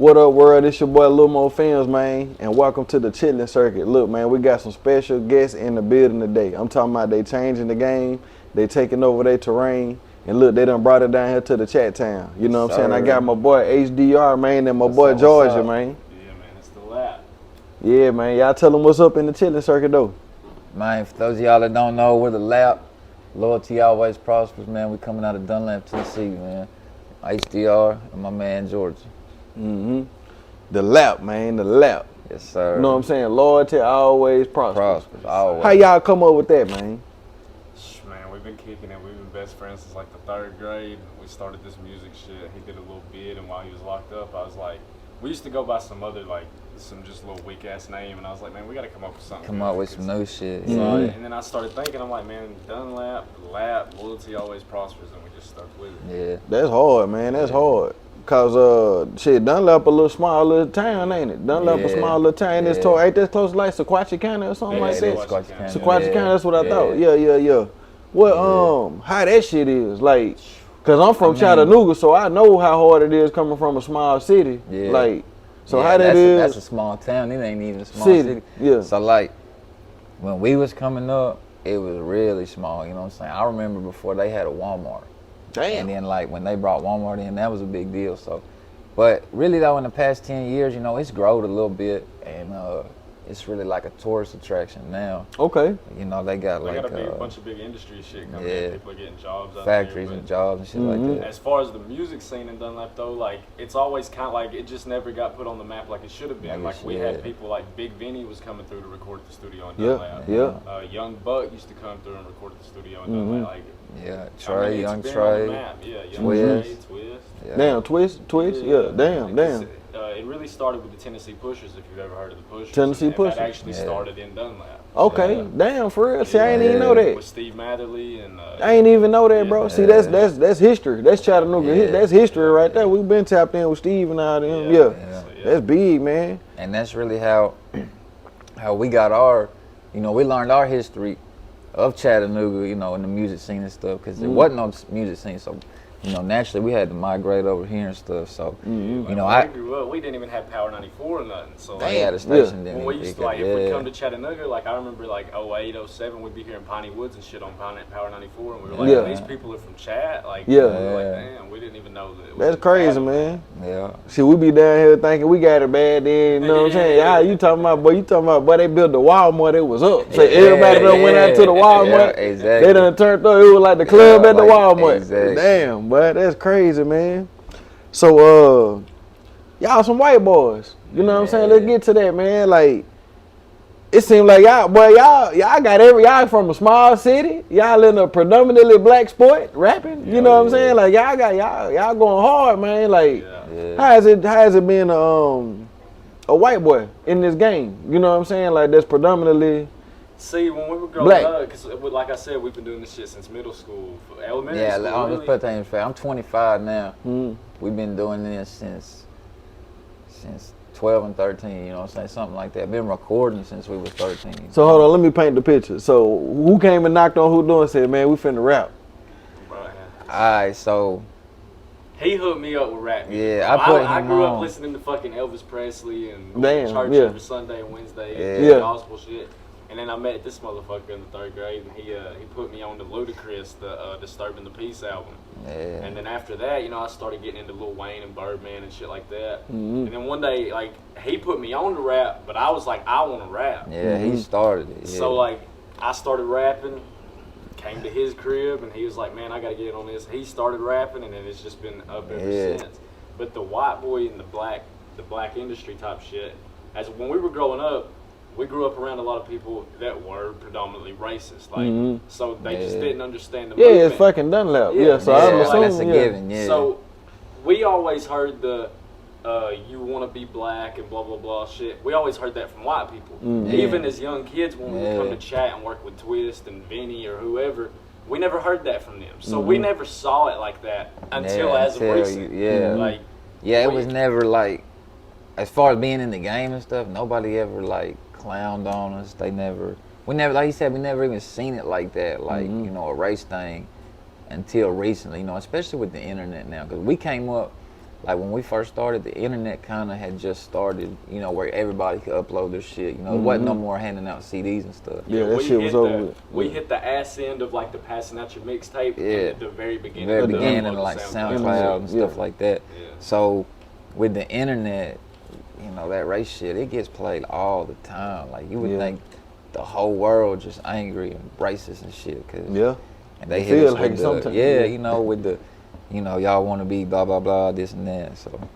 What up, world? It's your boy Lil Mo Films, man, and welcome to the Chitlen circuit. Look, man, we got some special guests in the building today. I'm talking about they changing the game, they taking over their terrain, and look, they done brought it down here to the chat town. You know what I'm saying? I got my boy HDR, man, and my boy Georgia, man. Yeah, man, it's the lap. Yeah, man, y'all tell them what's up in the Chitlen circuit, though. Man, for those of y'all that don't know, we're the lap. Loyalty always prospers, man. We coming out of Dunlap, Tennessee, man. HDR and my man Georgia. Mm-hmm. The lap, man, the lap. Yes, sir. You know what I'm saying? Loyalty always prospers. Always. How y'all come up with that, man? Man, we've been kicking it. We've been best friends since like the 3rd grade. We started this music shit. He did a little bit, and while he was locked up, I was like, we used to go by some other, like, some just little weak ass name, and I was like, man, we gotta come up with something. Come up with some new shit. So, and then I started thinking, I'm like, man, Dunlap, lap, loyalty always prospers, and we just stuck with it. Yeah. That's hard, man. That's hard. Cause shit, Dunlap a little small little town, ain't it? Dunlap a small little town. It's ain't that close to like Sequatchie County or something like that? Sequatchie County, that's what I thought. Yeah. Well, how that shit is, like, cause I'm from Chattanooga, so I know how hard it is coming from a small city. Yeah. Like, so how that is. That's a small town. It ain't even a small city. Yeah. So like, when we was coming up, it was really small. You know what I'm saying? I remember before they had a Walmart. Damn. And then like when they brought Walmart in, that was a big deal. So, but really though, in the past 10 years, you know, it's grown a little bit, and it's really like a tourist attraction now. Okay. You know, they got like a bunch of big industry shit coming in. People are getting jobs out factories there, and jobs and shit like that. As far as the music scene in Dunlap though, like it's always kind of like it just never got put on the map like it should have been. Like we had people like Big Vinny was coming through to record at the studio in Dunlap. Young Buck used to come through and record at the studio in Dunlap. Like, Trey, Young Trey. Twist. Yeah. Damn, Twist. Yeah, damn. It really started with the Tennessee Pushers, if you've ever heard of the Pushers. Tennessee Pushers. That actually started in Dunlap. Okay, damn, for real. See, I ain't even know that. With Steve Matherly and. I ain't even know that, bro. See, that's history. That's Chattanooga. That's history right there. We've been tapped in with Steve and all them. That's big, man. And that's really how we got our, you know, we learned our history of Chattanooga, you know, in the music scene and stuff, because there wasn't no music scene, so, you know, naturally we had to migrate over here and stuff. So, you know, I grew up, we didn't even have Power 94 or nothing. So they had a station then. When we used to, like, if we come to Chattanooga, like, I remember, like, 08, 07, we'd be here in Piney Woods and shit on Power 94, and we were like, these people are from Chat. Like, we were like, damn, we didn't even know that. That's crazy, man. Yeah. See, we be down here thinking we got it bad then, you know what I'm saying? Yeah, you talking about, boy, they built the Walmart, it was up. So everybody done went out to the Walmart. Yeah, exactly. They done turned up, it was like the club at the Walmart. Exactly. Damn, boy, that's crazy, man. So, y'all some white boys. You know what I'm saying? Let's get to that, man. Like, it seems like y'all got y'all from a small city. Y'all in a predominantly black sport, rapping. You know what I'm saying? Like, y'all going hard, man. Like, how has it been a white boy in this game? You know what I'm saying? Like, that's predominantly. See, when we were growing up, because like I said, we've been doing this shit since middle school, elementary school. Yeah, let's put things fair. I'm 25 now. We've been doing this since 12 and 13, you know what I'm saying? Something like that. Been recording since we was 13. So hold on, let me paint the picture. So who came and knocked on who door and said, man, we finna rap? Alright, so he hooked me up with rap music. Yeah, I grew up listening to fucking Elvis Presley and going to church every Sunday and Wednesday and gospel shit. And then I met this motherfucker in the 3rd grade, and he put me on to Ludacris, the Disturbing the Peace album. Yeah. And then after that, you know, I started getting into Lil Wayne and Birdman and shit like that. And then one day, like, he put me on to rap, but I was like, I want to rap. Yeah, he started it. Yeah. So, like, I started rapping, came to his crib, and he was like, man, I got to get in on this. He started rapping, and then it's just been up ever since. But the white boy and the black industry type shit, when we were growing up, we grew up around a lot of people that were predominantly racist, like so they just didn't understand the movement. It's fucking Dunlap. So I'm assuming that's a given. Yeah. So we always heard the you want to be black and blah blah blah shit. We always heard that from white people. Even as young kids, when we would come to chat and work with Twist and Vinny or whoever, we never heard that from them. So we never saw it like that until as of recent. It was never like, as far as being in the game and stuff, nobody ever like clowned on us. We never, like you said, we never even seen it like that, like, you know, a race thing until recently, you know, especially with the internet now. Because we came up like when we first started, the internet kind of had just started, you know, where everybody could upload their shit. You know, it wasn't no more handing out CDs and stuff. Yeah, that shit was over with. We hit the ass end of like the passing out your mixtape at the very beginning. Very of the beginning, like SoundCloud and stuff like that. Yeah. So with the internet, you know, that race shit, it gets played all the time. Like you would think the whole world just angry and racist and shit. Cause and they hit us like with sometimes. you know, with the, you know, y'all want to be blah, blah, blah, this and that. So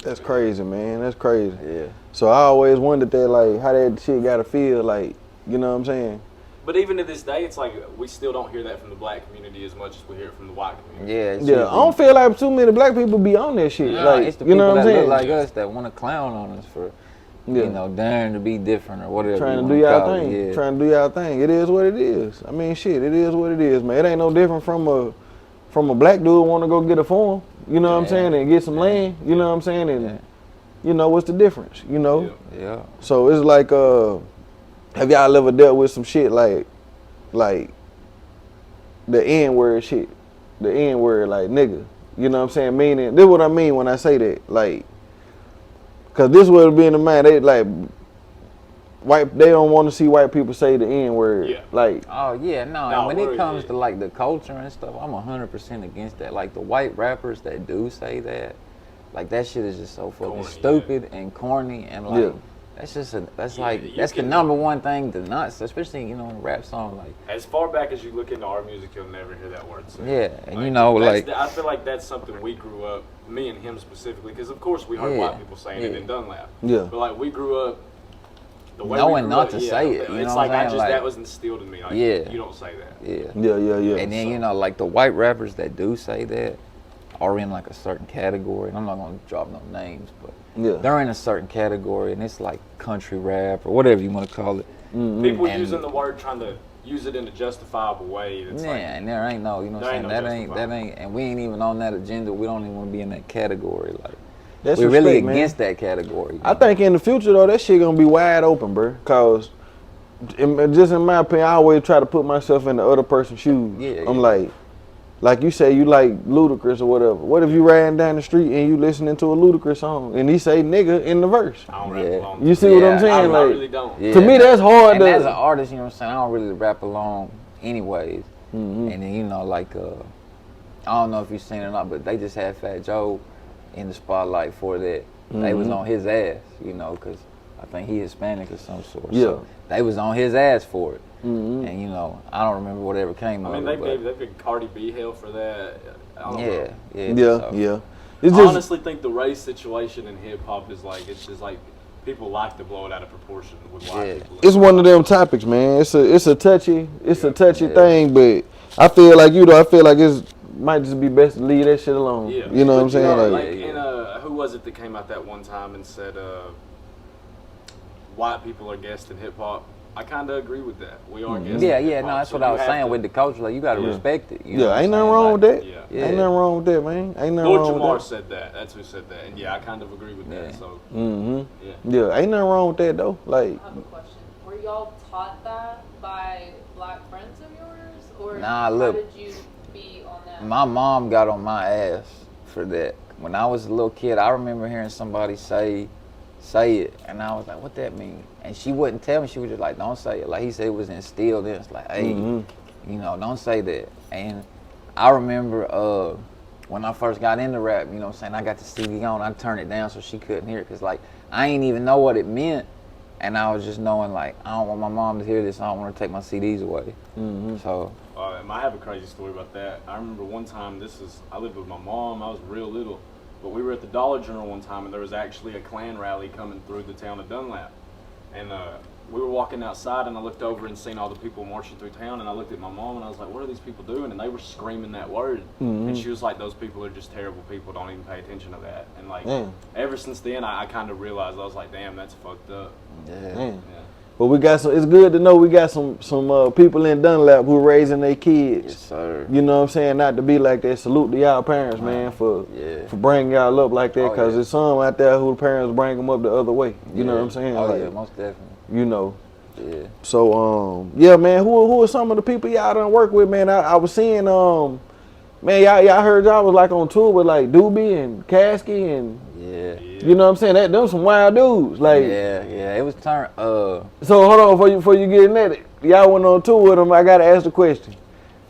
that's crazy, man. That's crazy. yeah. So I always wondered that, like, how that shit gotta feel, like, you know what I'm saying? But even to this day, it's like we still don't hear that from the black community as much as we hear it from the white community. Yeah, I don't feel like too many black people be on that shit. No, like, it's the you people know what I'm that saying? look like us that want to clown on us for, you know, daring to be different or whatever. Trying you to do wanna y'all call it, thing. yeah. Trying to do y'all thing. It is what it is. I mean, shit, it is what it is, man. It ain't no different from a black dude want to go get a farm, you know what I'm saying, and get some land, you know what I'm saying, and you know what's the difference, you know? Yeah. So it's like, have y'all ever dealt with some shit like the N-word shit, the N-word, like nigga, you know what I'm saying? Meaning, this is what I mean when I say that, like, cause this would be in the mind, they like they don't want to see white people say the N-word. Yeah. Like, Oh yeah, no. No, And when it comes to like the culture and stuff, I'm 100% against that. Like the white rappers that do say that, like that shit is just so fucking Corny, stupid and corny and like that's just that's the number one thing to not, especially you know in a rap song like. As far back as you look into our music, you'll never hear that word said. Yeah, and like, you know like I feel like that's something we grew up, me and him specifically, because of course we heard white people saying it in Dunlap. Yeah. But like we grew up. The way knowing we grew not up, to say it, you it's know like what I'm I just saying? that was instilled in me. Like, Yeah. you don't say that. Yeah. And then you know like the white rappers that do say that are in like a certain category, and I'm not gonna drop no names, but they're in a certain category, and it's like country rap or whatever you want to call it. People And- using the word trying to use it in a justifiable way. It's like, and there ain't no, you know what I'm saying? there That ain't no ain't, and we ain't even on that agenda. We don't even want to be in that category. Like, that's we're really respect, against that category. I think in the future though, that shit gonna be wide open, bro. Cause just in my opinion, I always try to put myself in the other person's shoes. I'm like you say, you like Ludacris or whatever. What if you riding down the street and you listening to a Ludacris song and he say nigga in the verse? I don't rap along. You see what I'm saying? I Like, really don't. Yeah, to me, that's hard. And as an artist, you know what I'm saying? I don't really rap along anyways. And then, you know, like, I don't know if you've seen it or not, but they just had Fat Joe in the spotlight for that. They was on his ass, you know, because I think he Hispanic or some sort. So they was on his ass for it. And, you know, I don't remember whatever came I of mean, it. they gave Cardi B hell for that. I don't know. It's I just, honestly think the race situation in hip hop is like, it's just like people like to blow it out of proportion with white people. it's one of them topics, man. It's a touchy thing, but I feel like it might just be best to leave that shit alone. Yeah. You know what I'm saying? And who was it that came out that one time and said white people are guests in hip hop? I kind of agree with that. We are guests. Yeah, in hip-hop, no, that's so what I you was have saying to- with the culture. Like, you got to respect it. You know what ain't I'm nothing saying? wrong with that. Yeah. Ain't nothing wrong with that, man. Ain't nothing Lord wrong Jamar with that. said that. That's who said that. And yeah, I kind of agree with that. So Yeah, ain't nothing wrong with that though. Like, I have a question. Were y'all taught that by black friends of yours, or Nah, look. how did you be on that? My mom got on my ass for that. When I was a little kid, I remember hearing somebody say it, and I was like, what that mean? And she wouldn't tell me. She was just like, don't say it. Like he said, it was instilled in us. Like, hey, you know, don't say that. And I remember when I first got into rap, you know what I'm saying, I got the CD on, I turned it down so she couldn't hear it, because like, I ain't even know what it meant. And I was just knowing like, I don't want my mom to hear this. I don't want her to take my CDs away. So. I have a crazy story about that. I remember one time, I lived with my mom, I was real little, but we were at the Dollar General one time and there was actually a Klan rally coming through the town of Dunlap. And we were walking outside and I looked over and seen all the people marching through town, and I looked at my mom and I was like, what are these people doing? And they were screaming that word. And she was like, those people are just terrible people, don't even pay attention to that. And like, ever since then, I kind of realized, I was like, damn, that's fucked up. Yeah. but we got some. It's good to know we got some people in Dunlap who raising their kids. Yes, sir. You know what I'm saying? Not to be like that. Salute to y'all parents, man, for bringing y'all up like that. Cause there's some out there who the parents bring them up the other way. You know what I'm saying? Oh like, yeah, most definitely. You know. Yeah. So yeah, man. Who are some of the people y'all done work with, man? I was seeing Man, y'all heard y'all was like on tour with like Doobie and Caskey and Yeah. you know what I'm saying? Them some wild dudes. Like Yeah. It was turn. So hold on before you get in that. Y'all went on tour with them. I gotta ask the question.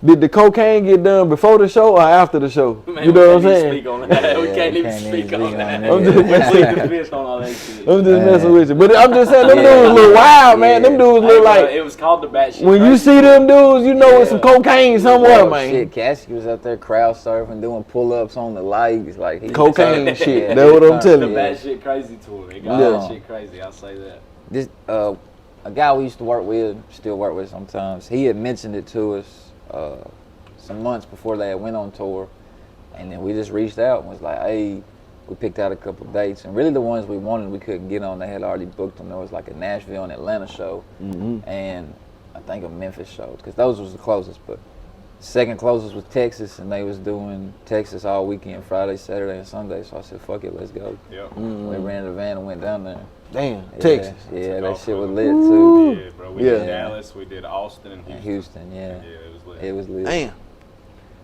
Did the cocaine get done before the show or after the show? Man, you know what I'm we saying? can't speak on that. We can't even speak on that. I'm just- We leave the fist on all that shit. I'm just messing with you. But I'm just saying them dudes look wild, man. Them dudes Hey, look bro, like it was called the batshit. when you see them dudes, you know it's some cocaine somewhere, Oh, man. shit, Caskey was out there crowd surfing, doing pull-ups on the lights, like he Cocaine shit. Yeah, That's what I'm the telling you. batshit crazy tour. They got Yeah. that shit crazy. I'll say that. This a guy we used to work with, still work with sometimes. He had mentioned it to us some months before they went on tour, and then we just reached out and was like, hey, we picked out a couple dates, and really the ones we wanted we couldn't get on. They had already booked them. There was like a Nashville and Atlanta show, and I think a Memphis show, because those was the closest. But second closest was Texas, and they was doing Texas all weekend, Friday, Saturday, and Sunday. So I said, fuck it, let's go. Yep. We ran the van and went down there. Damn, Yeah, Texas. Yeah, that shit was lit too. Yeah, bro. We Yeah. did Dallas. We did Austin and And Houston. Houston, yeah. Yeah, it was lit. It was lit. Damn.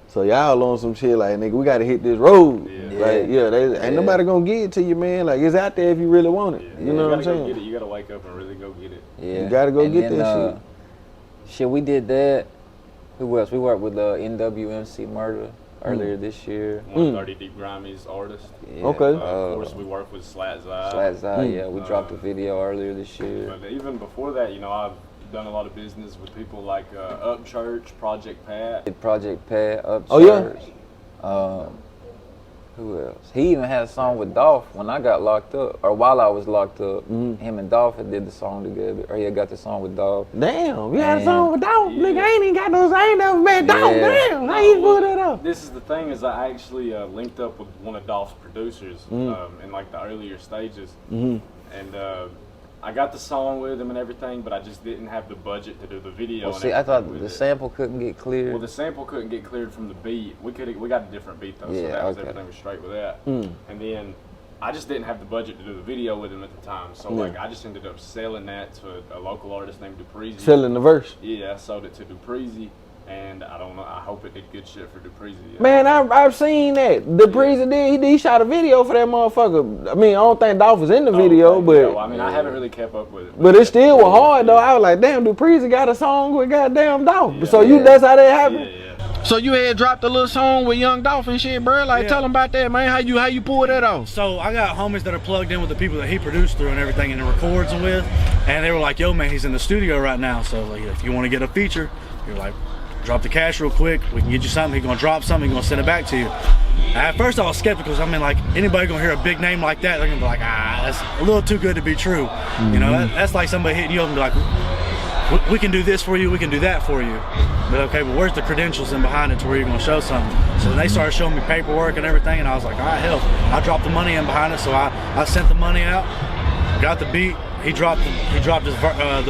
So y'all on some shit like, nigga, we gotta hit this road. Yeah. Like, ain't nobody gonna get it to you, man. Like, it's out there if you really want it. Yeah. You know what I'm gotta go saying? get it. You gotta wake up and really go get it. Yeah. You gotta go And get then, that shit, we did that. Who else? We worked with NWMC Murder earlier this year. 130 Deep Grimey's artist. Yeah. Okay. Of course, we worked with Slat Zai. Slats Eye, yeah. We dropped a video earlier this year. But even before that, you know, I've done a lot of business with people like Upchurch, Project Pat. Did Project Pad, Up Oh, yeah? Church. Who else? He even had a song with Dolph when I got locked up, or while I was locked up. Him and Dolph had did the song together, or he had got the song with Dolph. Damn, you had a Man. song with Dolph. Yeah. Nigga, I ain't even got those. I ain't never met Dolph. Yeah. Damn, how you pull that up? This is the thing is I actually linked up with one of Dolph's producers in like the earlier stages, and I got the song with him and everything, but I just didn't have the budget to do the video. Well, and see, I thought everything the with it. sample couldn't get cleared. Well, the sample couldn't get cleared from the beat. We got a different beat though, so Yeah, that was okay. everything was straight with that. And then I just didn't have the budget to do the video with him at the time, so like I just ended up selling that to a local artist named Dupreezy. Selling the verse. Yeah, I sold it to Dupreezy, and I don't know. I hope it did good shit for Dupreezy. Yeah. Man, I've seen that. Dupreezy did. He shot a video for that motherfucker. I mean, I don't think Dolph was in the video, Okay, but yeah, well, I mean, I haven't really kept up with it. but it still was hard though. I was like, damn, Dupreezy got a song with goddamn Dolph. Yeah. So that's how that happened. Yeah. So you had dropped a little song with Young Dolph and shit, bro. Like, tell them about that, man. How you pull that off? So I got homies that are plugged in with the people that he produced through and everything and records them with, and they were like, yo man, he's in the studio right now, so like, if you want to get a feature, you're like, drop the cash real quick, we can get you something. He's gonna drop something, he's gonna send it back to you. At first I was skeptical, 'cause I mean, like, anybody gonna hear a big name like that, they're gonna be like, that's a little too good to be true. You know, that's like somebody hitting you up and be like, we can do this for you, we can do that for you. But okay, but where's the credentials in behind it to where you're gonna show something? So then they started showing me paperwork and everything, and I was like, all right, hell, I dropped the money in behind it. So I sent the money out, got the beat, he dropped the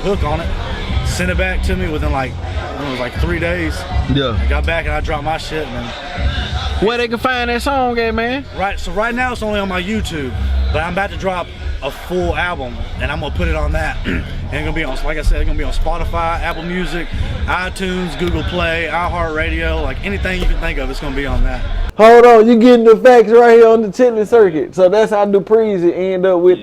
hook on it, sent it back to me within like, I don't know, it was like 3 days. Yeah. I got back and I dropped my shit, and then Where they can find that song at, man? right now it's only on my YouTube, but I'm about to drop a full album and I'm gonna put it on that. And it's gonna be on, like I said, it's gonna be on Spotify, Apple Music, iTunes, Google Play, iHeartRadio, like anything you can think of, it's gonna be on that. Hold on, you getting the facts right here on the Chitlen circuit. So that's how Dupreezy end up with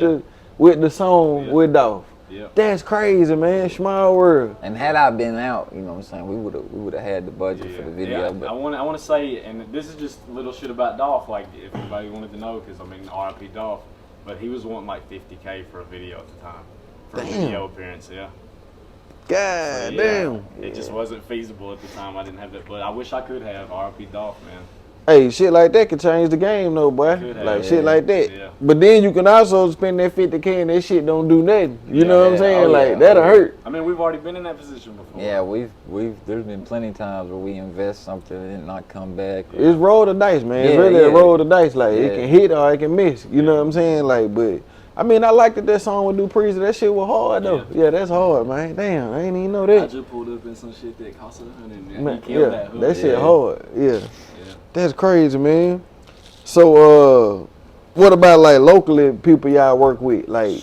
the song with Dolph. Yeah. That's crazy, man. Small world. And had I been out, you know what I'm saying, we would have had the budget for the video. Yeah, but I want to say, and this is just little shit about Dolph, like if anybody wanted to know, because I mean, R.I.P. Dolph, but he was wanting like $50K for a video at the time, for a video appearance, yeah. God Yeah, damn. It just wasn't feasible at the time. I didn't have that, but I wish I could have. R.I.P. Dolph, man. Hey, shit like that could change the game, though, boy. Could have. Like shit like that. Yeah. But then you can also spend that $50K and that shit don't do nothing. You know what I'm saying? Oh, like yeah. that'll hurt. I mean, we've already been in that position before. yeah, there's been plenty of times where we invest something and it not come back. It's roll the dice, man. It's Yeah, really a yeah. roll the dice. Like it Yeah. can hit or it can miss. You know what I'm saying? Like, but I mean, I liked that song with Dupreezy. That shit was hard though. Yeah, that's hard, man. Damn, I ain't even know I that. just pulled up in some shit that cost $100, man. Man, He killed yeah, that. that shit Yeah. hard. Yeah. Yeah. That's crazy, man. So, what about like locally people y'all work with? Like,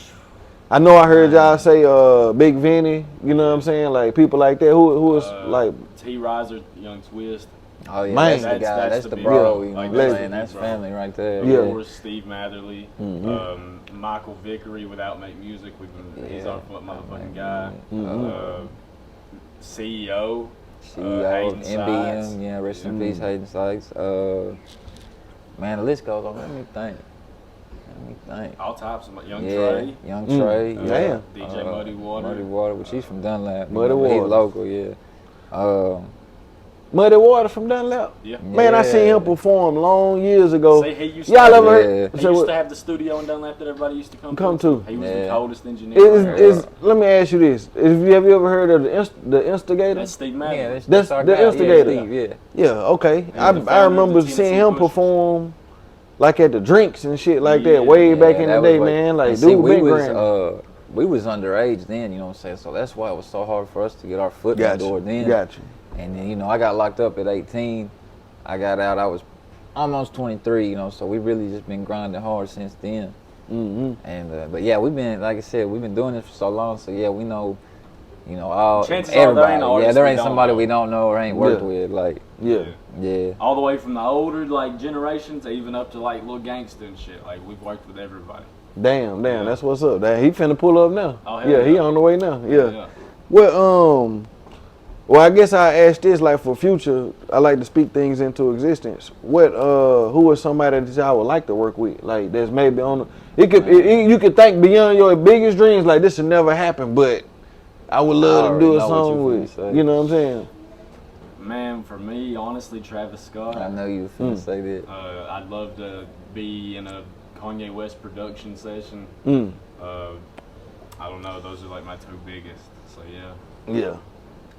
I know I heard y'all say Big Vinny. You know what I'm saying? Like people like that. Who is like? T. Riser, Young Twist. Oh yeah, Man. that's the guy. That's the big bro. bro. You know Like, what I'm that's saying? the That's big bro. family right there. Yeah. Of course, Steve Matherly, Mm-hmm. Michael Vickery without Make Music. He's Yeah. our motherfucking guy. Mm-hmm. CEO. CEO, Hayden Sides. NBM, yeah, rest in peace, Hayden Sykes. Man, the list goes on. Let me think. All types of Young Yeah, Trey. Young Trey. Damn. DJ Muddy Water. Muddy Water, which he's from Dunlap. Muddy He's Water. local, yeah. Muddy Water from Dunlap. Yeah. Man, I seen him perform long years ago. See, he used Y'all to ever have, heard? he So used what- to have the studio in Dunlap that everybody used to come Come to. He was Yeah. the coldest engineer. let me ask you this: have you ever heard of the Instigator? That's Steve Matherly. Yeah, That's our the guy. instigator. Yeah, Steve, yeah. Yeah, okay. the I founder remember of the seeing Tennessee him Pushers. perform like at the drinks and shit like Yeah, that way back Yeah, in that the was day, what- man. Like, and see, dude, we been was grand. we was underage then, you know what I'm saying? So that's why it was so hard for us to get our foot in Got the door you. then. Got you. And then, you know, I got locked up at 18. I got out, I was almost 23, you know, so we really just been grinding hard since then. Mm-hmm. And but yeah, we've been, like I said, we've been doing this for so long, so yeah, we know, you know, all Chances are there everybody. ain't no Yeah, artists there we ain't don't somebody know. we don't know or ain't worked Yeah. with, like, Yeah. yeah. All the way from the older like generations, even up to like Lil Gangsta and shit. Like we've worked with everybody. Damn, Yeah. that's what's up. Damn, he finna pull up now. Oh, hell Yeah, he yeah. on the way now. Yeah. Yeah. Well, I guess I asked this like for future. I like to speak things into existence. Who is somebody that y'all would like to work with? Like that's maybe on. You could think beyond your biggest dreams. Like this should never happen, but I would I love to already do a know what song you with. finna say. You know what I'm saying? Man, for me, honestly, Travis Scott. I know you finna say that. I'd love to be in a Kanye West production session. Mm. I don't know. Those are like my two biggest. So yeah. Yeah.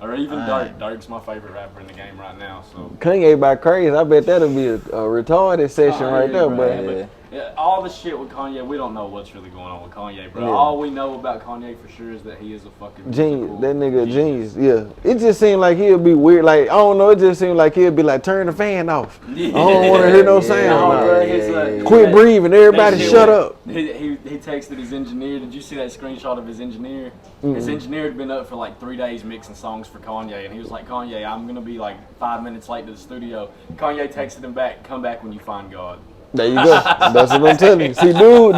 Or even Alright. Dirk. Dirk's my favorite rapper in the game right now. So. Kanye by crazy. I bet that'll be a retarded session Oh, right yeah, there, bro. but Yeah. Yeah, all the shit with Kanye, we don't know what's really going on with Kanye, bro. Yeah. All we know about Kanye for sure is that he is a fucking genius. musical That nigga a genius. Yeah. It just seemed like he'll be weird. Like I don't know. It just seemed like he'll be like turn the fan off. Yeah. I don't want to hear no Yeah, sound. No, now. bro, yeah, his, yeah, yeah. Quit breathing. Everybody that shit shut went- up. He texted his engineer. Did you see that screenshot of his engineer? His engineer had been up for like 3 days mixing songs for Kanye, and he was like, Kanye, I'm gonna be like 5 minutes late to the studio. Kanye texted him back, come back when you find God. There you go. That's what I'm telling you. See, dude,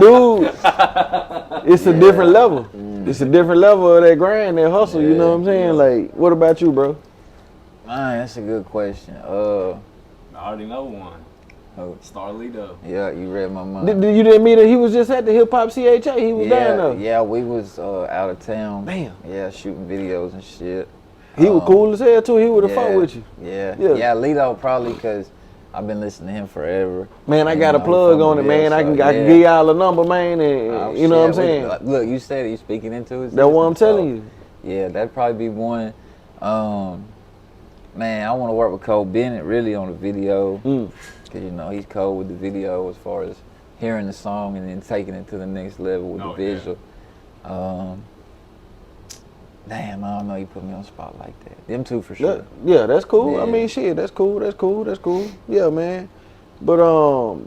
it's a different level. It's a different level of that grind, that hustle. You know what I'm saying? Like, what about you, bro? Man, that's a good question. I already know one. Oh. Starlito. Yeah, you read my mind. You didn't meet him? He was just at the HipHop CHA. He was down there. Yeah, we was out of town. Damn. Yeah, shooting videos and shit. He was cool as hell too. He would have fought with you. Yeah. Yeah. Yeah, Lito probably because I've been listening to him forever. Man, I And, got a he plug from on it, the man. I Ville, can so, give y'all a number, man, and Oh, you know what I'm shit, saying. Look, you said you speaking into it. That's what I'm telling you. Yeah, that'd probably be one. Man, I want to work with Cole Bennett really on the video. Cause you know he's cold with the video as far as hearing the song and then taking it to the next level with Oh, the yeah. visual. Damn, I don't know. You put me on the spot like that. Them two for sure. Yeah, that's cool. I Yeah. mean, shit, that's cool. Yeah, man. But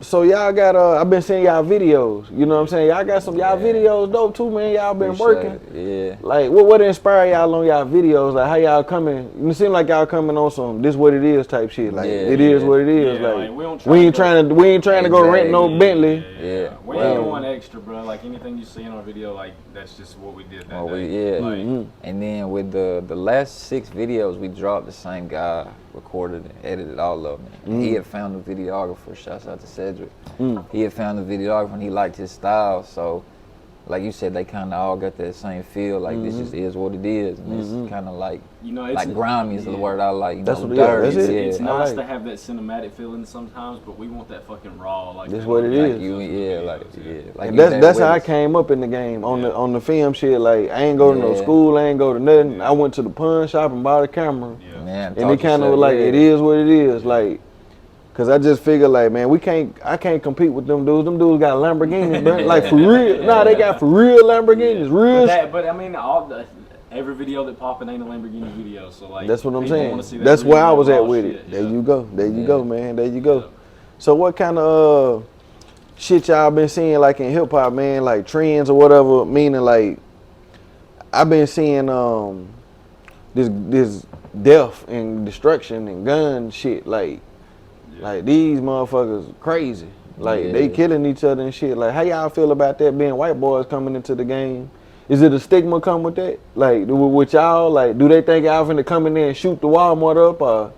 so y'all got I've been seeing y'all videos. You know what I'm saying? Y'all got some y'all videos dope too, man. Y'all been Appreciate working. it. Yeah. Like what inspired y'all on y'all videos? Like how y'all coming? It seem like y'all coming on some this what it is type shit. Like Yeah, it is what it is. Yeah, like like, we don't we ain't try to trying to go rent no Exactly. Bentley. Yeah. We Well- ain't going extra, bro. Like anything you see in our video, like that's just what we did that Well, day. yeah. Like, And then with the last 6 videos we dropped, the same guy recorded and edited all of them. And he had found the videographer. Shouts out to Cedric. He had found the videographer and he liked his style. So, like you said, they kind of all got that same feel. Like this just is what it is, and it's kind of like you know, it's like grimy is the word I like. You That's know, what it is. dirty. That's it. It's Yeah. nice like- to have that cinematic feeling sometimes, but we want that fucking raw. Like That's that, what it like is. You, yeah, like And you that's that that's with how I us. came up in the game on the film shit. Like I ain't go to no Yeah. school, I ain't go to nothing. I went to the pawn shop and bought a camera. Yeah. Man, And it kind of was like it is what it is, like, cause I just figured like, man, I can't compete with them dudes. Them dudes got Lamborghinis, bro. Like for real. Nah, they got for real Lamborghinis, real. But I mean, every video that popping ain't a Lamborghini video, so like That's what I'm people saying. wanna see that That's real where I was raw at with shit, it. There yeah. you go. There you go, man. There you go. So what kind of shit y'all been seeing like in hip hop, man? Like trends or whatever. Meaning like I've been seeing this death and destruction and gun shit. Like these motherfuckers crazy. Like they killing each other and shit. Like how y'all feel about that being white boys coming into the game? Is it a stigma come with that? Like with y'all, like do they think y'all finna come in there and shoot the Walmart up or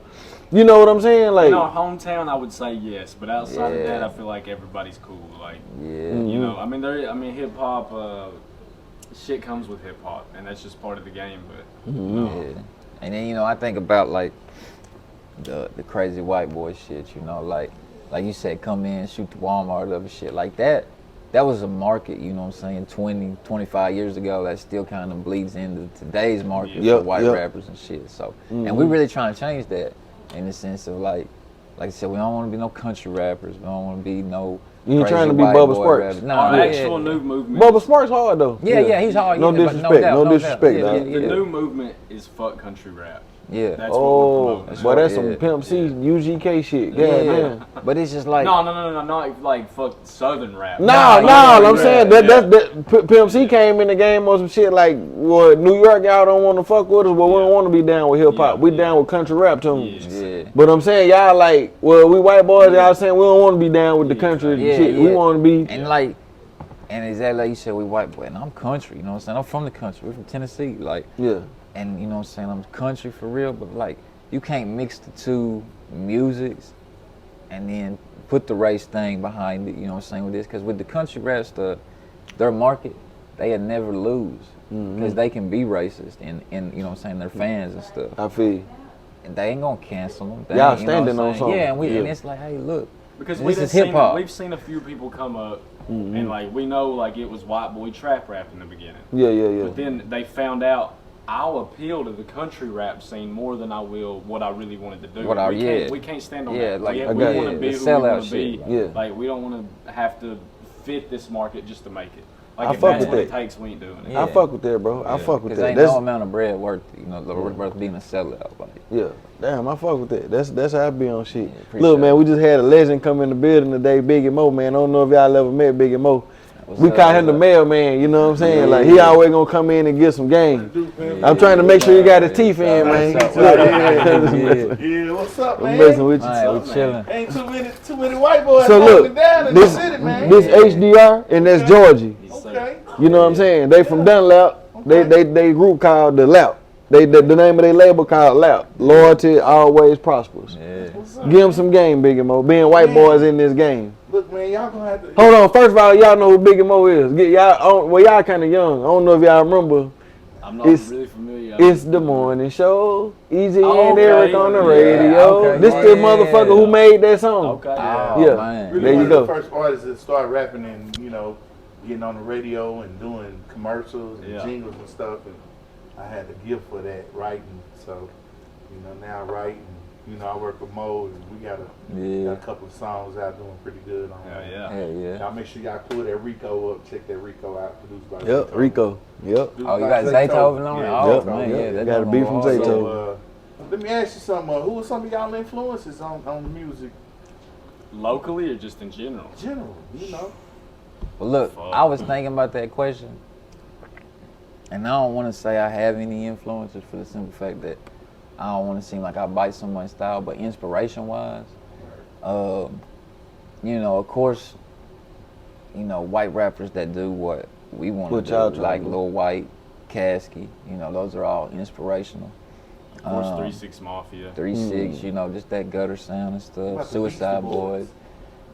you know what I'm saying? Like in our hometown, I would say yes, but outside of that, I feel like everybody's cool. Like you know, I mean hip hop. Shit comes with hip hop, and that's just part of the game. But yeah. And then you know, I think about like the crazy white boy shit. You know, like you said, come in, shoot the Walmart up and shit like that. That was a market, you know what I'm saying, 20, 25 years ago that still kind of bleeds into today's market for white rappers and shit. So, and we really trying to change that in the sense of like I said, we don't want to be no country rappers. We don't want to be no. You ain't trying to be Bubba Sparks. No, our actual new movement. Bubba Sparks hard though. Yeah, he's hard. No disrespect, no disrespect. Yeah, The new movement is fuck country rap. Yeah. That's what we're promoting. Boy, that's some Pimp C, UGK shit. Yeah. But it's just like No, not like fuck Southern rap. No, I'm saying that Pimp C came in the game on some shit like, well, New York, y'all don't want to fuck with us, but we don't want to be down with hip hop. We down with country rap tunes. Yeah. But I'm saying y'all like, well, we white boys, y'all saying we don't want to be down with the country shit. We want to be and exactly like you said, we white boy, and I'm country. You know what I'm saying? I'm from the country. We're from Tennessee, like. Yeah. And you know what I'm saying, I'm country for real, but like you can't mix the two musics and then put the race thing behind it, you know what I'm saying, with this, because with the country rap stuff, their market, they'll never lose because they can be racist and you know what I'm saying, their fans and stuff. I feel you. And they ain't gonna cancel them. Y'all standing on something. Yeah, and it's like, hey, look, because this is hip hop. We've seen a few people come up and like we know like it was white boy trap rap in the beginning. Yeah. But then they found out I'll appeal to the country rap scene more than I will what I really wanted to do. We can't stand on that. Like, we want to be who we want to be. Yeah. Like we don't want to have to fit this market just to make it. Like I if fuck that's with what that. it takes, we ain't doing it. Yeah. I fuck with that, bro. I fuck with Because that. ain't no amount of bread worth, you know, worth being a sellout. Like. Yeah, damn, I fuck with that. That's how I be on shit. Yeah, Look, man, we just had a legend come in the building today, Biggie Mo, man. I don't know if y'all ever met Biggie Mo. We call him the mailman, you know what I'm saying? Yeah, like he always gonna come in and get some game. I'm trying to make sure you got his teeth in, man. Yeah, what's up, man? I'm messing with you. All right, we chilling. Ain't too many white boys So holding look, down in this the city, man. HDR and that's Georgie. Okay. You know what I'm saying? They from Dunlap. They group called the Lap. The name of their label called Lap. Loyalty always prospers. Yeah. Give them some game, Biggie Mo. Being white boys in this game. Look, man, y'all gonna have to. Hold on. First of all, y'all know who Biggie Mo is. Y'all kind of young. I don't know if y'all remember. I'm not really familiar. It's the morning show. Easy Oh, and okay. Eric on the Yeah, radio. okay. This the motherfucker who made that song. Okay. Oh, Yeah. man. Really There you one go. of the first artists that started rapping and getting on the radio and doing commercials and jingles and stuff. And I had a gift for that writing. So now writing. I work with Mo, and we got a couple of songs out doing pretty good on that. Yeah. Y'all make sure y'all pull that Rico up. Check that Rico out. Produced by Rico. Yep. Oh, you got Zaytoven on it? Yeah, Oh, Zaytoven. man, yeah. That Gotta don't be go from hard. Zaytoven. So, let me ask you something. Who are some of y'all influences on the music? Locally or just in general? General, Well, look, I was thinking about that question, and I don't want to say I have any influences for the simple fact that I don't want to seem like I bite someone's style, but inspiration-wise, of course, white rappers that do what we want to do, like Lil White, Caskey, those are all inspirational. Of course, 3-6 Mafia. 3-6, just that gutter sound and stuff. Suicide Boys.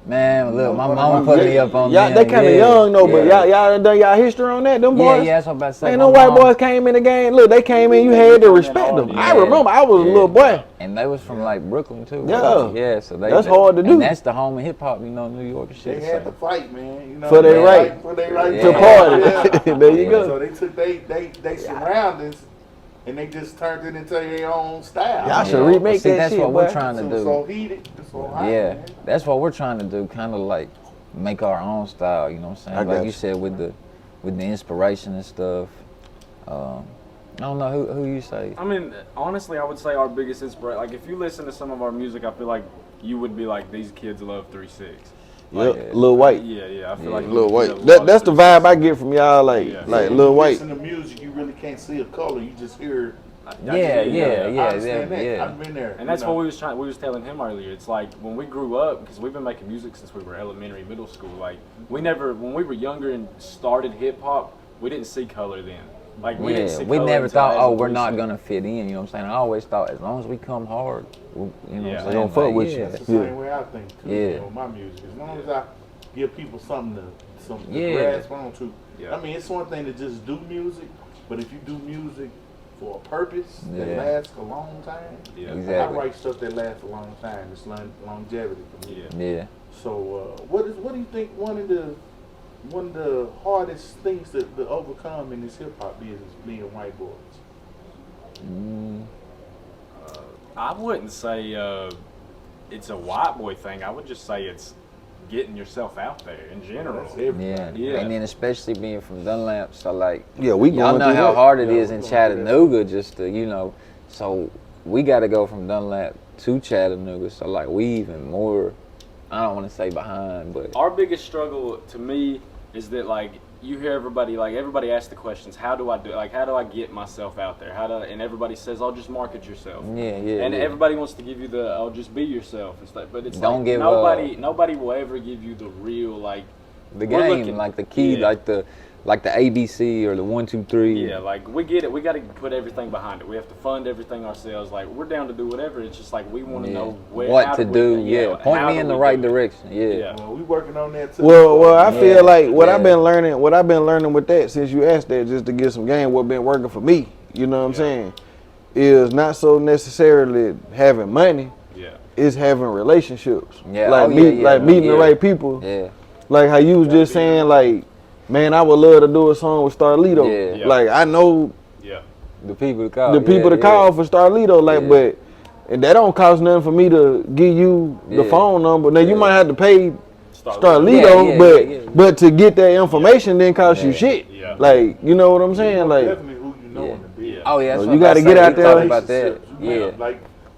Man, look, my mama put me up on Y'all, them. they kind of young though, but y'all done y'all history on that. Them boys. Yeah, that's what I'm about to say. Man, them white boys came in the game. Look, they came in. You had to respect them. I remember, I was a little boy. And they was from like Brooklyn too. Yeah. Yeah, so That's hard to do. And that's the home of hip hop, New York and shit. They had to fight, man. For their right. For their right to party. There you go. So they took they surroundings and they just turned it into their own style. Y'all should remake that that's shit. what we're trying to do. So heated, so hot. Yeah, man. that's what we're trying to do. Kind of like make our own style. You know what I'm saying? Like you said, with the inspiration and stuff. I don't know who you say. I mean, honestly, I would say our biggest inspiration. Like, if you listen to some of our music, I feel like you would be like, these kids love 3-6. Yep, Lil White. Yeah. I feel like Lil White. That's the vibe I get from y'all. Like Lil White. Listen to music, you really can't see a color. You just hear I understand that. yeah. I've been there. And that's what we was telling him earlier. It's like when we grew up, because we've been making music since we were elementary, middle school. Like when we were younger and started hip hop, we didn't see color then. Like we didn't see we color never until thought, as oh, a we're not recent- gonna fit in. You know what I'm saying? I always thought as long as we come hard, you know what I'm saying? They gonna fuck with you. That's the same way I think too. Yeah. You know, my music. As long as I give people something to Yeah. grasp onto. Yeah. I mean, it's one thing to just do music, but if you do music for a purpose that Yeah. lasts a long time, Yeah. Exactly. I write stuff that lasts a long time. It's longevity for me. Yeah. Yeah. So, what do you think one of the hardest things to overcome in this hip hop business, being white boys? I wouldn't say it's a white boy thing. I would just say it's getting yourself out there in general. That's everybody. Yeah. Yeah. And then especially being from Dunlap, so like Yeah, we y'all going know through how that. hard it Yeah, is we in going through that. Chattanooga just to, you know, so we got to go from Dunlap to Chattanooga. So like we even more, I don't want to say behind, but Our biggest struggle to me is that like you hear everybody asks the questions, how do I do it? Like how do I get myself out there? And everybody says, "Oh, just market yourself." yeah. And everybody wants to give you the, "Oh, just be yourself" and stuff. But it's Don't like give nobody will ever give you the real like the we're game, looking- like the key, yeah. like the ABC or the 1, 2, 3. Yeah, like we get it. We got to put everything behind it. We have to fund everything ourselves. Like we're down to do whatever. It's just like we want to know what how to we do. yeah, Point how me do in the we right do it? direction. Yeah. Yeah. Well, we working on that too. Well, I Yeah. feel like what Yeah. I've been learning with that since you asked that, just to get some game, what been working for me, you know what I'm saying, is not so necessarily having money, Yeah. it's having relationships. Yeah, Like meeting the right people. Yeah. Like how you was just saying, like, man, I would love to do a song with Starlito. Yeah. Yeah. Like I know Yeah. The people to call. the people to call for Starlito, like, Yeah. but and that don't cost nothing for me to give you the Yeah. phone number. Now you Yeah. might have to pay Starlito, Yeah, but yeah. but to get that information didn't cost you Yeah. shit. Yeah. Like, you know what I'm saying? Like, definitely who you know Yeah. in the business. Yeah. Oh yeah, that's You what gotta I'm get saying. out We there. talk about that. Relationships, you Yeah. have-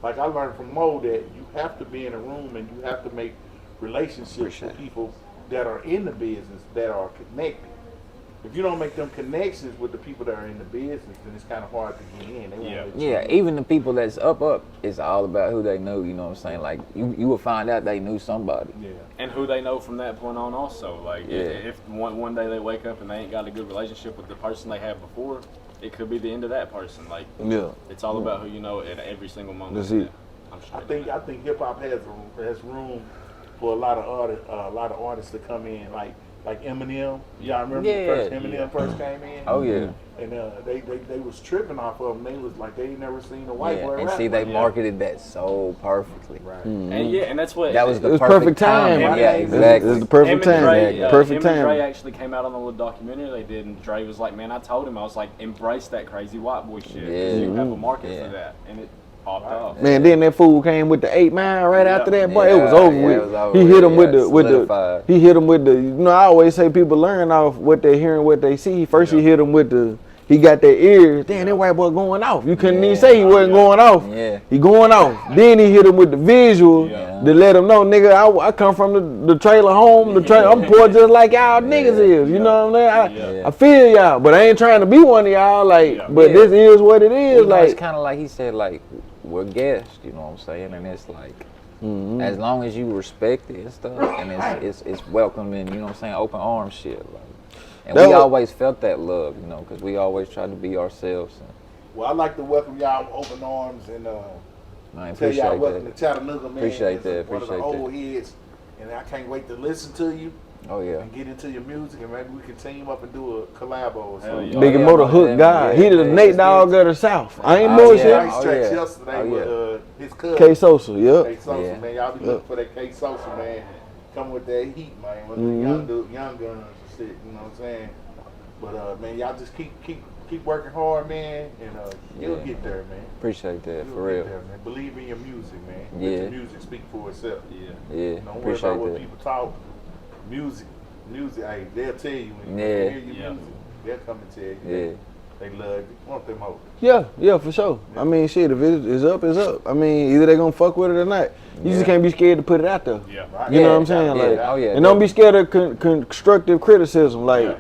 like I learned from Mo that you have to be in a room and you have to make relationships with people that are in the business that are connected. If you don't make them connections with the people that are in the business, then it's kind of hard to get in. They won't Yeah. let you Yeah, in. even the people that's up, it's all about who they know, you know what I'm saying? Like, you will find out they knew somebody. Yeah. And who they know from that point on also. Like Yeah. if one day they wake up and they ain't got a good relationship with the person they had before, it could be the end of that person. Like yeah. it's all about who you know at every single moment. That's it. I'm I think hip hop has room for a lot of artists to come in, like Eminem. Y'all remember Yeah. the first Eminem first came in? Oh yeah. And they was tripping off of him. They was like they ain't never seen a white Yeah, boy and rap see, they like marketed that so perfectly. that. Right. And yeah, and that's what That was It the was perfect time. right? Yeah, exactly. It's the perfect him and time. Dre, Perfect him and Dre time. actually came out on the little documentary they did, and Dre was like, "Man, I told him, I was like, embrace that crazy white boy shit. 'Cause Yeah. You have a market Yeah. for that," and it popped off. Man, then that fool came with the 8 Mile right Yeah. after that, boy. Yeah, It was over yeah, with. it was over He with. hit him with Yeah, the solidified. he hit him with the. You know, I always say people learn off what they hear and what they see. First he hit him with the. He got their ears. Damn, that white boy going off. You couldn't even say he wasn't going off. Yeah. He going off. Then he hit him with the visual Yeah. to let him know, nigga, I come from the trailer home. I'm poor just like y'all niggas is. You know what I'm saying? Yeah. I feel y'all, but I ain't trying to be one of y'all. Like, Yeah. but Yeah. this is what it is. You know, it's Like, kind of like he said, like, we're guests, you know what I'm saying? And it's like, as long as you respect it and stuff, and it's welcoming, you know what I'm saying, open arms shit. Like, and That we was- always felt that love, you know, because we always tried to be ourselves. And, Well, I'd like to welcome y'all with open arms and I tell appreciate y'all welcome that. to Chattanooga, man. Appreciate It's that, one of the appreciate old heads, and I can't wait to listen to you Oh, yeah. and get into your music, and maybe we can team up and do a collabo or Hell something. yeah. Biggie yeah, Motor man, Hook yeah, guy. yeah, He the yeah. Nate Dogg of the South. I ain't Oh, bullshit. yeah. Nice Oh, tracks yeah. yesterday Oh, with his cousin. K Sosa, yep. K Sosa, Yeah. man. Y'all be looking for that K Sosa, man. Come with that heat, man. With the young guns and shit, you know what I'm saying? But man, y'all just keep working hard, man, and you'll Yeah. get there, man. Appreciate that, You'll for get real. there, man. Believe in your music, man. Yeah. Let your music speak for itself. Yeah. Yeah, Don't worry appreciate about what that. people talk. Music, hey, they'll tell you when you Yeah. hear your Yeah. music. They'll come and tell you. Yeah. They love you. Want them over. Yeah, for sure. I mean, shit, if it's up, it's up. I mean, either they gonna fuck with it or not. You just Yeah. can't be scared to put it out there. Yeah. Right? You know what I'm Yeah, saying? yeah. Like, Oh, yeah, and don't be scared of constructive criticism. Like,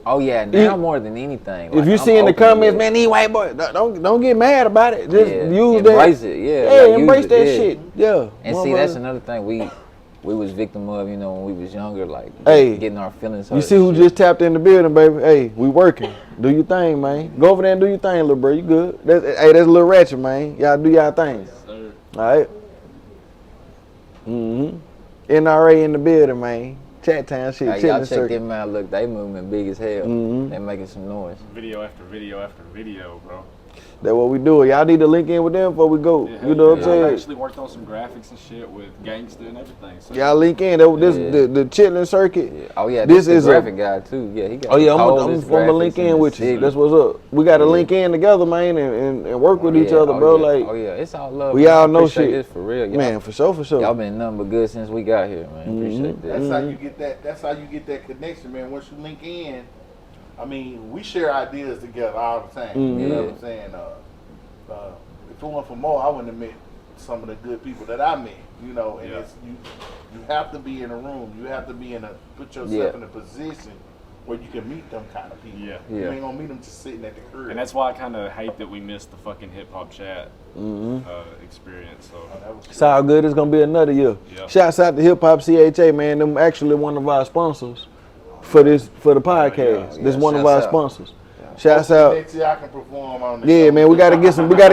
Oh yeah, now more than anything. If Like, you I'm see in the open to comments, that. man, these white boys, don't get mad about it. Just Yeah, use that. embrace it, yeah. Yeah, like, use embrace it, that yeah. shit. Yeah. And see, that's another thing we was victim of, you know, when we was younger, like Hey, getting our feelings hurt. You see who shit. just tapped in the building, baby? Hey, we working. Do your thing, man. Go over there and do your thing, little bro. You good? That's a little ratchet, man. Y'all do y'all thing. Sir. All right. NRA in the building, man. Chat time shit. Hey, y'all Chitlen check circuit. them out. Look, they movement big as hell. They making some noise. Video after video after video, bro. That's what we do. Y'all need to link in with them before we go. Yeah, You know what I'm I've saying? actually worked on some graphics and shit with Gangsta and everything. So. Y'all link in. The Chitlen circuit. Yeah. Oh yeah, This this is is a- a graphic guy too. Yeah, he got. Oh yeah, the I'm coldest gonna link graphics in the with you. city. That's what's up. We gotta link in together, man, and work with each Yeah, other, oh, bro. yeah. Like, oh yeah, it's all love. we man. all I know appreciate shit. this for real, y'all. man, for sure. Y'all been nothing but good since we got here, man. Appreciate that. That's how you get that. That's how you get that connection, man. Once you link in, I mean, we share ideas together all the time. You know what I'm saying? If it weren't for Mo, I wouldn't have met some of the good people that I met. You know, and it's you have to be in a room. You have to be put yourself in a position where you can meet them kind of people. Yeah. You ain't gonna meet them just sitting at the crib. And that's why I kind of hate that we missed the fucking hip hop chat experience. So It's all good. It's gonna be another year. Yeah. Shouts out to HipHop CHA, man. Them actually one of our sponsors for the podcast. This one of shouts our out. sponsors. Shouts out. Next year I can perform on the Yeah, show. man. We gotta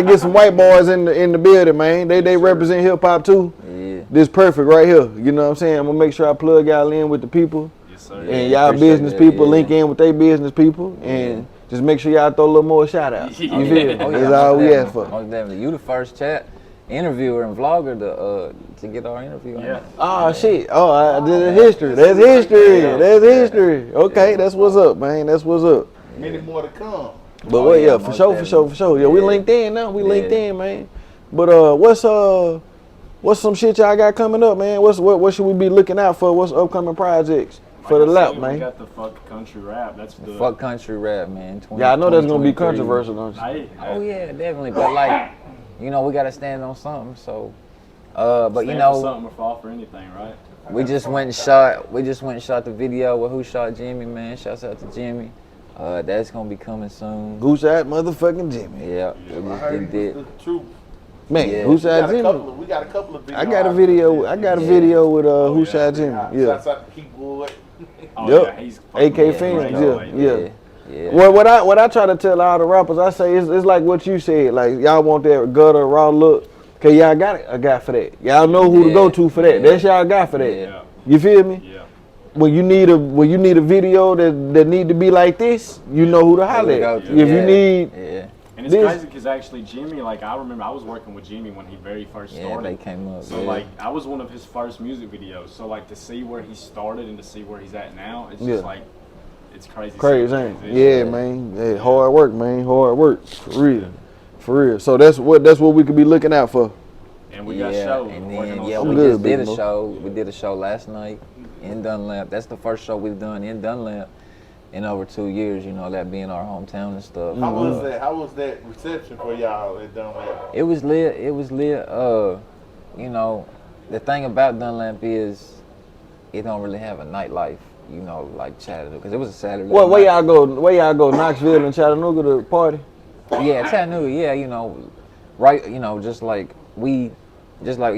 get some white boys in the building, man. They represent hip hop too. Yeah. This perfect right here. You know what I'm saying? I'm gonna make sure I plug y'all in with the people. yes, sir. And y'all appreciate business that, people yeah. link in with their business people, and just make sure y'all throw a little more shout outs. You feel me? Oh, That's most all we definitely, ask for. Most definitely. You the first chat interviewer and vlogger to get our interview. Yeah. Oh shit! Oh, that's history. That's history. That's history. Okay, that's what's up, man. That's what's up. Many more to come. But Oh, well, yeah, yeah, for most sure. Yeah, we Yeah. linked in now. We linked Yeah. in, man. But what's some shit y'all got coming up, man? What should we be looking out for? What's upcoming projects for the Like I lap, said, man? We got the fuck country rap. That's the Fuck country rap, man. 20, Yeah, I know that's gonna be 2023. controversial, don't you? Hey, Oh yeah, definitely. But like, you know, we gotta stand on something. So, but stand you for know, something or fall for anything, right? we just went and shot the video with Who Shot Jimmy, man. Shouts out to Jimmy. That's gonna be coming soon. Who shot motherfucking Jimmy? Yeah, I we heard just did. the truth. Man, Yeah. who We shot got, Jimmy? we got a couple of videos. I got a video. I got a video with Who yeah. Shot Jimmy. Yeah. Shouts out to Keyboard. Oh, Yep. yeah, he's AK fucking Films, great, yeah, like, yeah. Yeah. Well, what I try to tell all the rappers, I say it's like what you said. Like y'all want that gutter raw look. Okay, y'all got a guy for that. Y'all know who to Yeah. go to for that. Yeah. That's y'all guy for that. Yeah. You feel me? Yeah. When you need a video that need to be like this, you know who to holler Go at. to. If you Yeah. need, Yeah. And it's This- crazy because actually Jimmy, like I remember I was working with Jimmy when he very first Yeah, started. they came up. So yeah. like I was one of his first music videos. So like to see where he started and to see where he's at now, it's just Yeah. like it's crazy. crazy, seeing ain't the it? transition. Yeah, man. Hey, hard work, man. Hard work. For real. So that's what we could be looking out for. And we got shows. and We're working then on yeah, shows. we good, just did Big a Mo. show. We did a show last night in Dunlap. That's the first show we've done in Dunlap in over 2 years. You know, that being our hometown and stuff. How was that? How was that reception for y'all at Dunlap? It was lit. It was lit. You know, the thing about Dunlap is it don't really have a nightlife. You know, like Chattanooga, because it was a Saturday. What? Where night. y'all go? Where y'all go? Knoxville and Chattanooga to party? Yeah, Chattanooga. Yeah, you know, right. You know, just like you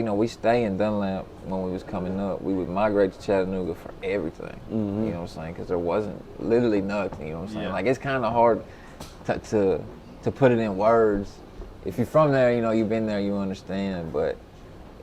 know, we stay in Dunlap when we was coming up. We would migrate to Chattanooga for everything. You know what I'm saying? Because there wasn't literally nothing. You know what I'm saying? Yeah. Like it's kind of hard to put it in words. If you're from there, you know, you've been there, you understand. But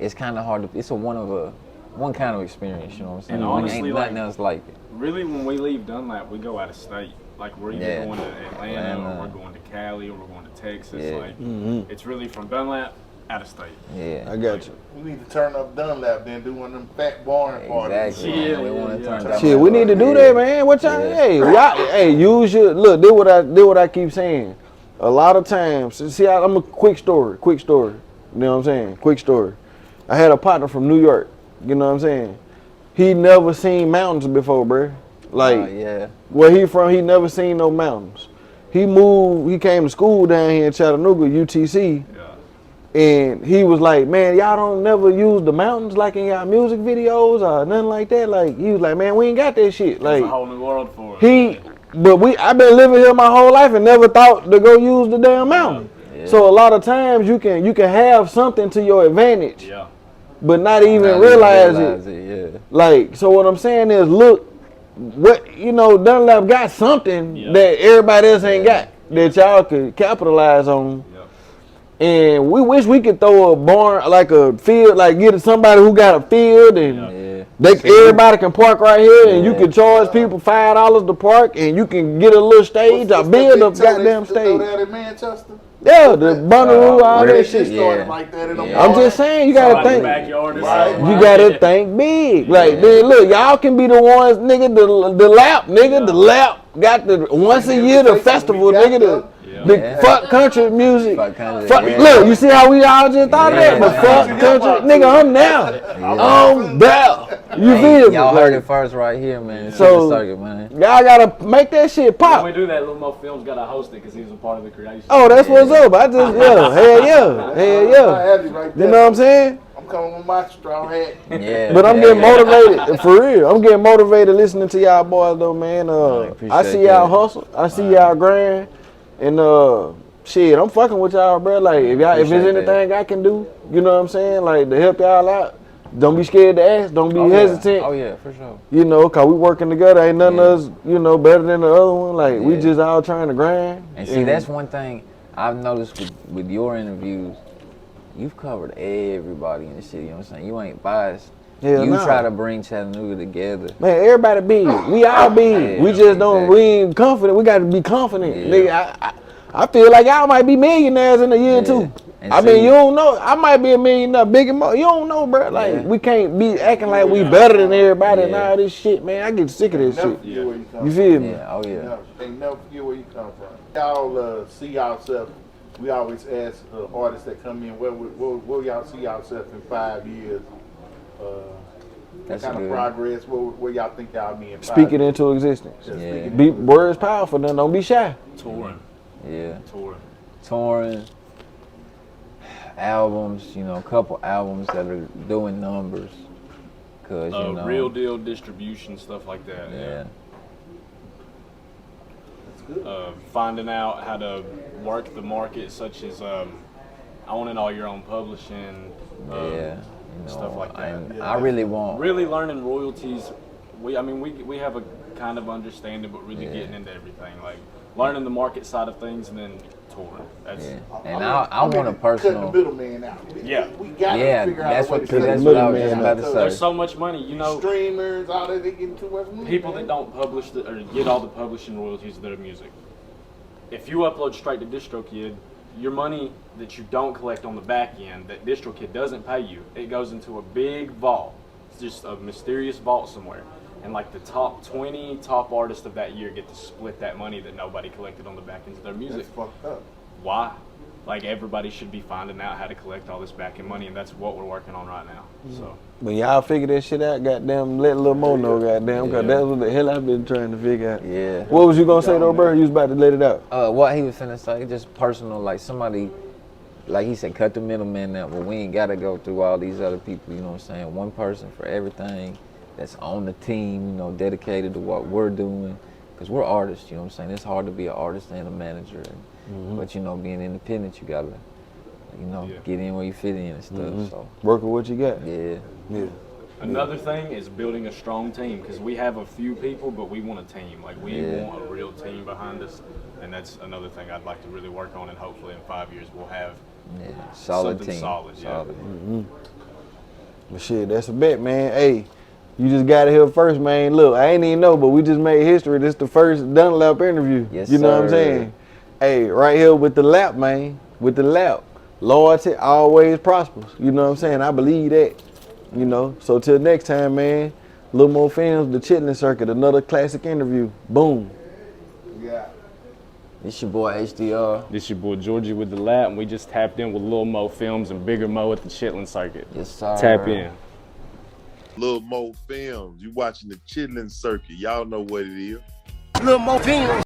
it's kind of hard to. It's one kind of experience. You know what I'm saying? And Like, honestly, ain't nothing like- else like it. Really, when we leave Dunlap, we go out of state. Like we're either Yeah. going to Atlanta, or Atlanta. we're going to Cali, or we're going to Texas. Yeah. Like it's really from Dunlap out of state. Yeah. I got you. We need to turn up Dunlap, then do one of them fat barn parties. Exactly. Yeah, we want to yeah, turn yeah. down. Shit, we need to do that, man. What y'all? Yeah. Hey, y'all, use your look. Do what I keep saying. A lot of times, see, I'm a quick story. You know what I'm saying? Quick story. I had a partner from New York. You know what I'm saying? He never seen mountains before, bruh. Like yeah. where he from, he never seen no mountains. He moved. He came to school down here in Chattanooga, UTC. Yeah. And he was like, man, y'all don't never use the mountains like in y'all music videos or nothing like that. Like, he was like, man, we ain't got that shit. It's Like, a whole new world for us. I've been living here my whole life and never thought to go use the damn mountain. Yeah. So a lot of times you can have something to your advantage, Yeah. but not even Not realize realize it. Yeah. Like, so what I'm saying is, look, what Dunlap got something that everybody else ain't got that y'all could capitalize on. And we wish we could throw a barn, like a field, like get somebody who got a field and everybody can park right here and you can charge people $5 to park and you can get a little stage, a build up goddamn stage. In Manchester? Yeah, the Bonnaroo, all that shit. I'm just saying, you gotta think. You gotta think big. Like, then look, y'all can be the ones, nigga, the lap, nigga, the lap got the once a year the festival, nigga, the fuck country music. Look, you see how we all just thought of that? But fuck country, nigga, I'm now. I'm down. You feel me? Y'all heard it first right here, man. So, circuit, man. Y'all gotta make that shit pop. When we do that, Lil Mo Films gotta host it because he was a part of the creation. Oh, that's what's up. I just, hell yeah. You know what I'm saying? I'm coming with my straw hat. Yeah. But I'm getting motivated, for real. I'm getting motivated listening to y'all boys though, man. I see y'all hustle. I see y'all grind. And shit, I'm fucking with y'all, bro. Like, if there's anything I can do, you know what I'm saying? Like, to help y'all out, don't be scared to ask. Don't be hesitant. Oh, yeah, for sure. You know, because we working together. Ain't none of us, better than the other one. Like, we just all trying to grind. And see, that's one thing I've noticed with your interviews. You've covered everybody in the city, you know what I'm saying? You ain't biased. You try to bring Chattanooga together. Man, everybody big. We all big. We just don't, we ain't confident. We got to be confident. Nigga, I feel like y'all might be millionaires in a year or two. And I mean, you don't know. I might be a millionaire, big and more. You don't know, bro. Like, we can't be acting like we better than everybody and all this shit, man. I get sick of this shit. You feel me? Yeah, oh yeah. They never forget where you come from. Y'all see yourself. We always ask artists that come in, where y'all see yourself in 5 years? What kind of progress? Where y'all think y'all be in 5 Speak it years? into existence. Words powerful, then don't be shy. Touring. Yeah. Touring. Albums, a couple albums that are doing numbers. Cause real deal distribution, stuff like that. Yeah. That's good. Finding out how to work the market, such as owning all your own publishing. Stuff like that. I really want. Really learning royalties. We have a kind of understanding, but really getting into everything, like learning the market side of things and then touring. And I want a personal. Cut the middleman out. We got to figure out a way to cut that's the what I was middleman about to out. say. There's so much money, Streamers, all that, they getting too much money. People that don't publish or get all the publishing royalties of their music. If you upload straight to DistroKid, your money that you don't collect on the back end, that DistroKid doesn't pay you, it goes into a big vault. It's just a mysterious vault somewhere. And like the top 20 top artists of that year get to split that money that nobody collected on the back end of their music. That's fucked up. Why? Like, everybody should be finding out how to collect all this back end money, and that's what we're working on right now. So when y'all figure that shit out, goddamn, let Lil Mo know, goddamn, because that's what the hell I've been trying to figure out. Yeah. What was you gonna say though, bro? You was about to let it out. What he was finna say, just personal, like somebody, like he said, cut the middleman out, but we ain't gotta go through all these other people, you know what I'm saying? One person for everything that's on the team, dedicated to what we're doing. Because we're artists, you know what I'm saying? It's hard to be an artist and a manager. But, being independent, you gotta, get in where you fit in and stuff. So Work with what you got. Yeah. another thing is building a strong team, because we have a few people, but we want a team. Like, we want a real team behind us, and that's another thing I'd like to really work on, and hopefully in 5 years we'll have solid something team. solid. But shit, that's a bet, man. Hey, you just got it here first, man. Look, I ain't even know, but we just made history. This the first Dunlap interview. Yes, you know what I'm sir. saying? Hey, right here with the lap, man. With the lap. Loyalty always prospers. You know what I'm saying? I believe that. So till next time, man. Lil Mo Films, the Chitlen Circuit, another classic interview. Boom. Yeah. This your boy HDR. This your boy Georgie with the lab, and we just tapped in with Lil Mo Films and Bigger Mo at the Chitlen Circuit. Yes, sir. Tap in. Lil Mo Films, you watching the Chitlen Circuit. Y'all know what it is. Lil Mo Films.